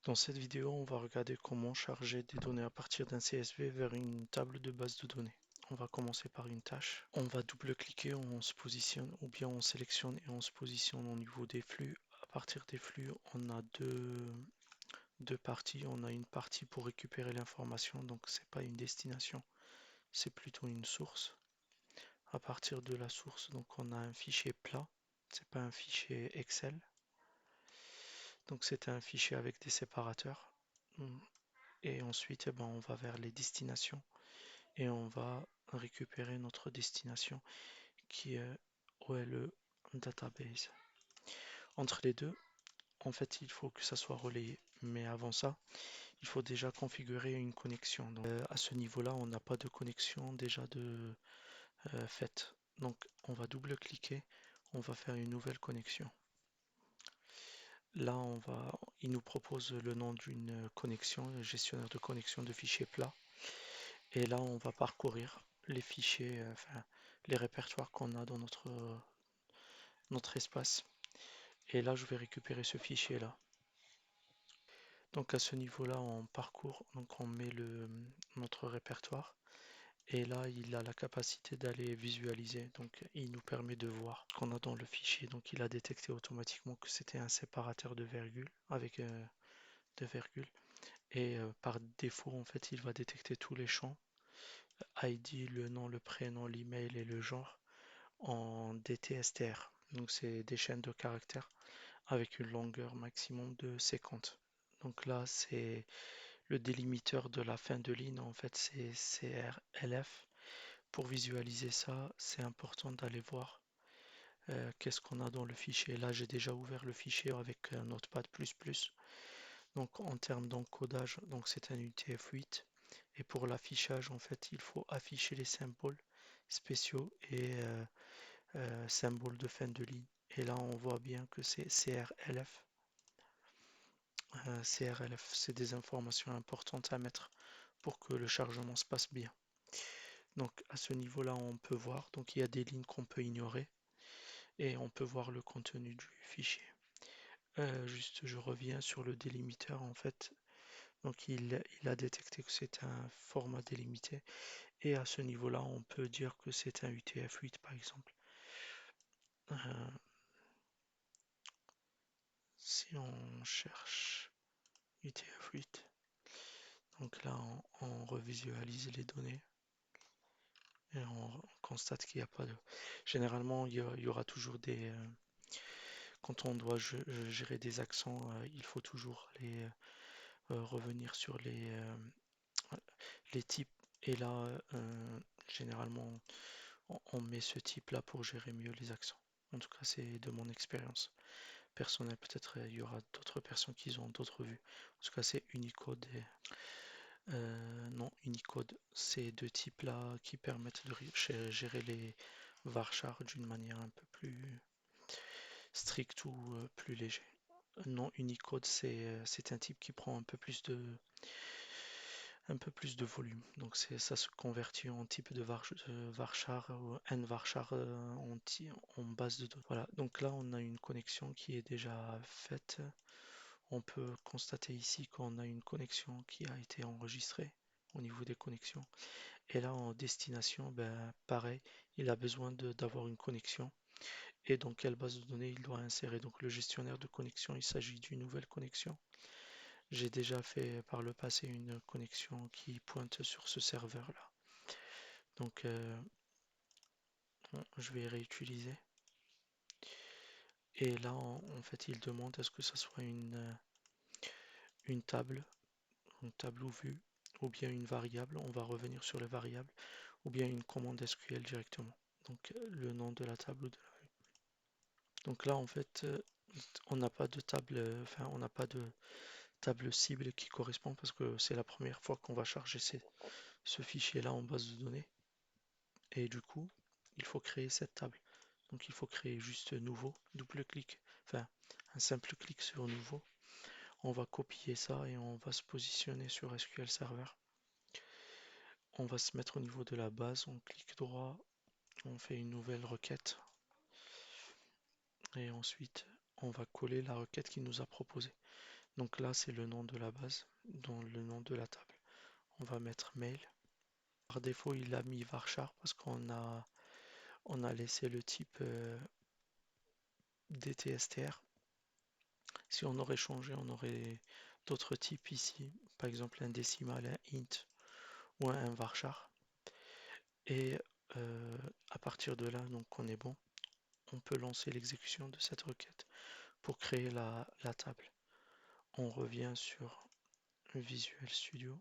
Dans cette vidéo, on va regarder comment charger des données à partir d'un CSV vers une table de base de données. On va commencer par une tâche. On va double-cliquer, on se positionne, ou bien on sélectionne et on se positionne au niveau des flux. À partir des flux, on a deux parties. On a une partie pour récupérer l'information, donc c'est pas une destination, c'est plutôt une source. À partir de la source, donc on a un fichier plat, c'est pas un fichier Excel. Donc c'est un fichier avec des séparateurs. Et ensuite, eh ben, on va vers les destinations et on va récupérer notre destination qui est OLE Database. Entre les deux, en fait, il faut que ça soit relayé. Mais avant ça, il faut déjà configurer une connexion. Donc, à ce niveau-là, on n'a pas de connexion déjà faite. Donc, on va double-cliquer, on va faire une nouvelle connexion. Là, il nous propose le nom d'une connexion, le gestionnaire de connexion de fichiers plats. Et là, on va parcourir les fichiers, enfin, les répertoires qu'on a dans notre espace. Et là, je vais récupérer ce fichier-là. Donc à ce niveau-là, on parcourt, donc on met notre répertoire. Et là, il a la capacité d'aller visualiser. Donc il nous permet de voir ce qu'on a dans le fichier. Donc il a détecté automatiquement que c'était un séparateur de virgule avec de virgule. Et par défaut, en fait, il va détecter tous les champs ID, le nom, le prénom, l'email et le genre en DTSTR. Donc c'est des chaînes de caractères avec une longueur maximum de 50. Donc là c'est le délimiteur de la fin de ligne, en fait c'est CRLF. Pour visualiser ça, c'est important d'aller voir qu'est-ce qu'on a dans le fichier. Là j'ai déjà ouvert le fichier avec un Notepad++. Donc en termes d'encodage, donc c'est un UTF-8. Et pour l'affichage, en fait, il faut afficher les symboles spéciaux et symboles de fin de ligne. Et là, on voit bien que c'est CRLF. CRLF, c'est des informations importantes à mettre pour que le chargement se passe bien. Donc à ce niveau-là, on peut voir, donc il y a des lignes qu'on peut ignorer et on peut voir le contenu du fichier. Juste, je reviens sur le délimiteur en fait. Donc il a détecté que c'est un format délimité et à ce niveau-là, on peut dire que c'est un UTF-8 par exemple. Euh, si on cherche UTF-8, donc là on revisualise les données et on constate qu'il n'y a pas de... Généralement, il y aura toujours des... quand on doit gérer des accents, il faut toujours revenir sur les types. Et là, généralement, on met ce type-là pour gérer mieux les accents. En tout cas, c'est de mon expérience personnelle. Peut-être il y aura d'autres personnes qui ont d'autres vues. En tout cas, c'est Unicode et non, Unicode. Ces deux types-là qui permettent de gérer les varchars d'une manière un peu plus stricte ou plus léger. Non, Unicode, c'est un type qui prend un peu plus de volume. Donc ça se convertit en type de varchar ou n varchar en base de données. Voilà, donc là on a une connexion qui est déjà faite. On peut constater ici qu'on a une connexion qui a été enregistrée au niveau des connexions. Et là en destination, ben, pareil, il a besoin d'avoir une connexion. Et dans quelle base de données il doit insérer. Donc le gestionnaire de connexion, il s'agit d'une nouvelle connexion. J'ai déjà fait par le passé une connexion qui pointe sur ce serveur-là. Donc je vais réutiliser. Et là, en fait, il demande à ce que ça soit une table ou vue, ou bien une variable. On va revenir sur les variables, ou bien une commande SQL directement. Donc le nom de la table ou de la vue. Donc là, en fait, on n'a pas de table, enfin, on n'a pas de table cible qui correspond parce que c'est la première fois qu'on va charger ce fichier-là en base de données. Et du coup, il faut créer cette table. Donc il faut créer juste nouveau, double clic, enfin un simple clic sur nouveau. On va copier ça et on va se positionner sur SQL Server. On va se mettre au niveau de la base, on clique droit, on fait une nouvelle requête et ensuite on va coller la requête qu'il nous a proposée. Donc là, c'est le nom de la base, dans le nom de la table. On va mettre mail. Par défaut, il a mis varchar parce on a laissé le type DTSTR. Si on aurait changé, on aurait d'autres types ici, par exemple un décimal, un int ou un varchar. Et à partir de là, donc on est bon, on peut lancer l'exécution de cette requête pour créer la table. On revient sur Visual Studio.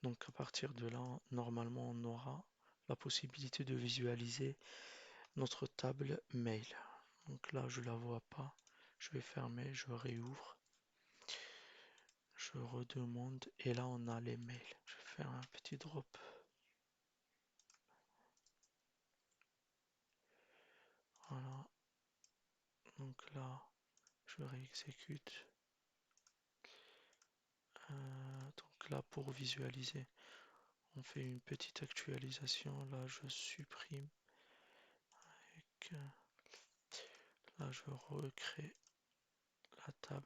Donc à partir de là, normalement, on aura la possibilité de visualiser notre table mail. Donc là, je la vois pas. Je vais fermer, je réouvre, je redemande et là, on a les mails. Je vais faire un petit drop. Voilà. Donc là, je réexécute. Donc là, pour visualiser, on fait une petite actualisation. Là, je supprime. Là, je recrée la table.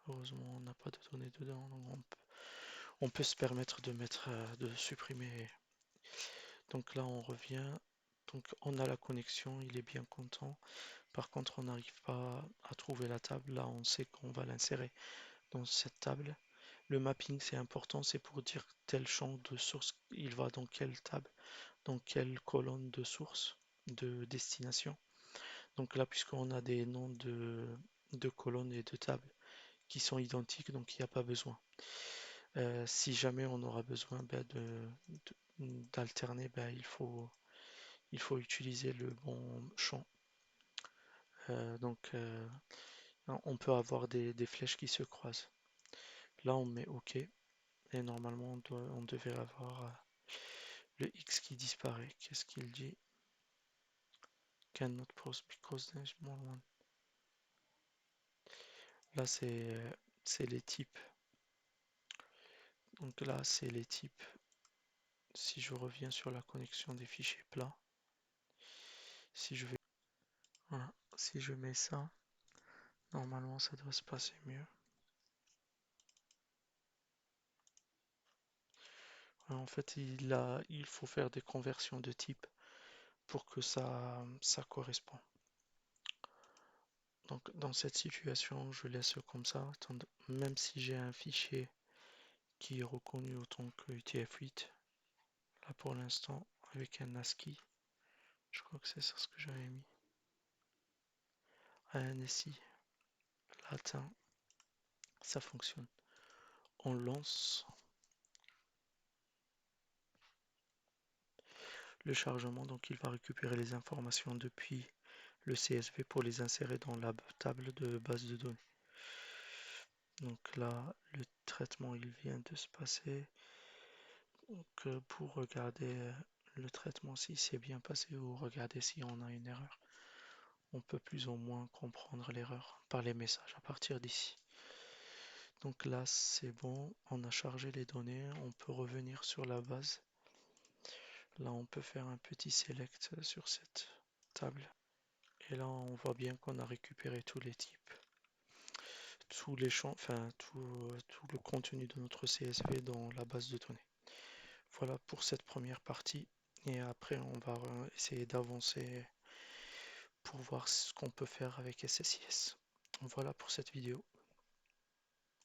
Heureusement, on n'a pas de données dedans, donc on peut se permettre de mettre, de supprimer. Donc là, on revient. Donc on a la connexion, il est bien content. Par contre, on n'arrive pas à trouver la table. Là, on sait qu'on va l'insérer dans cette table. Le mapping, c'est important, c'est pour dire tel champ de source, il va dans quelle table, dans quelle colonne de source, de destination. Donc là, puisqu'on a des noms de colonnes et de tables qui sont identiques, donc il n'y a pas besoin. Si jamais on aura besoin d'alterner, il faut utiliser le bon champ. On peut avoir des flèches qui se croisent. Là, on met OK. Et normalement, on devait avoir le X qui disparaît. Qu'est-ce qu'il dit? Cannot post because there's more one. Là, c'est les types. Donc là, c'est les types. Si je reviens sur la connexion des fichiers plats, si je vais, voilà, si je mets ça, normalement, ça doit se passer mieux. Voilà, en fait, il faut faire des conversions de type pour que ça corresponde. Donc, dans cette situation, je laisse comme ça, même si j'ai un fichier qui est reconnu autant que UTF-8. Là pour l'instant, avec un ASCII, je crois que c'est ça ce que j'avais mis. ANSI, latin, ça fonctionne. On lance le chargement, donc il va récupérer les informations depuis le CSV pour les insérer dans la table de base de données. Donc là, le traitement il vient de se passer. Donc pour regarder le traitement si c'est bien passé ou regarder si on a une erreur, on peut plus ou moins comprendre l'erreur par les messages à partir d'ici. Donc là c'est bon, on a chargé les données, on peut revenir sur la base. Là on peut faire un petit select sur cette table. Et là on voit bien qu'on a récupéré tous les types, tous les champs, enfin tout le contenu de notre CSV dans la base de données. Voilà pour cette première partie. Et après on va essayer d'avancer pour voir ce qu'on peut faire avec SSIS. Voilà pour cette vidéo.